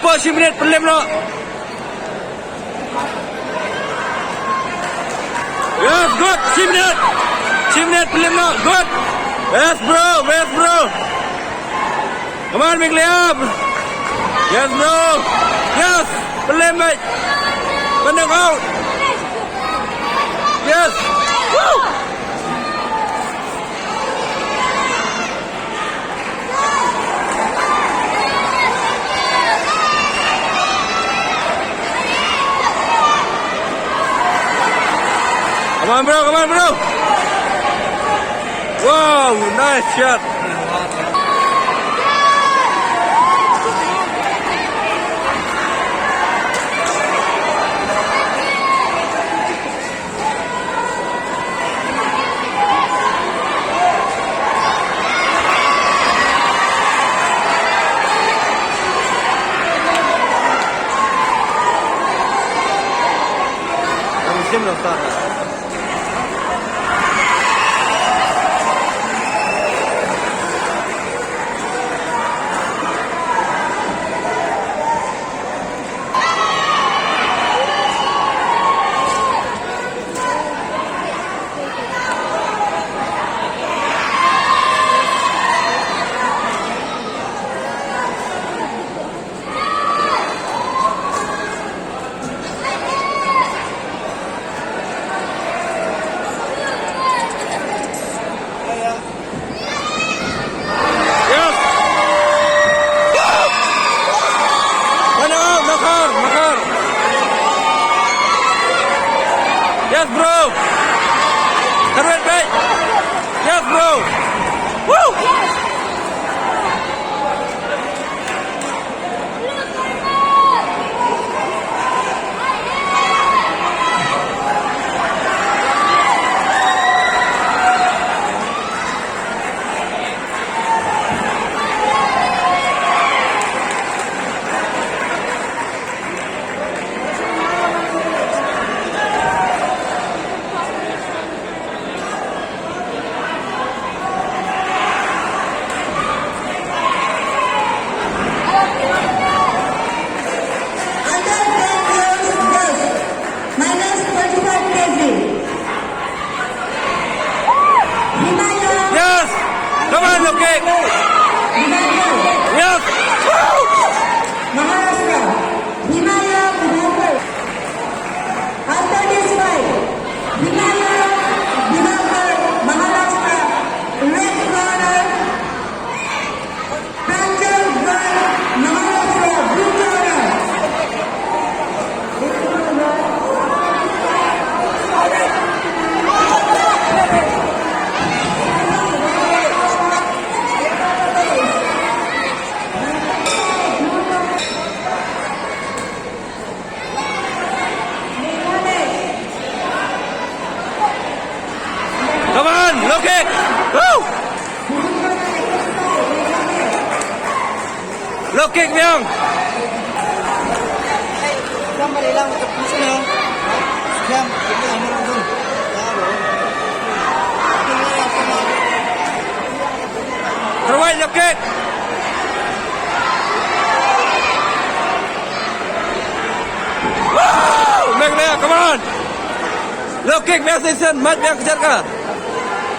po, simret, problem no. Yes, good, simret. Simret, problem no, good. Yes, bro, yes, bro. Come on, big layup. Yes, bro. Yes, problem mate. Pandang out. Yes. Woo. Come on, bro. Come on, bro. Wow, nice shot. Musim lo start. Yes, bro. Correct, right? Yes, bro. Woo! Come on, okay. Yes. Maharashtra, Himaya Bhuvakar. After this fight, Himaya Bhuvakar, Maharashtra, red corner. Pranjal Bhatt, Maharashtra, blue corner. Come on, low kick. Woo! Low kick, Myung. Somebody lang sa puso na. Scam, ito ang mga doon. Provide low kick. Woo! Meg, come on. Low kick, Myung Station. Mat, Myung kejar ka.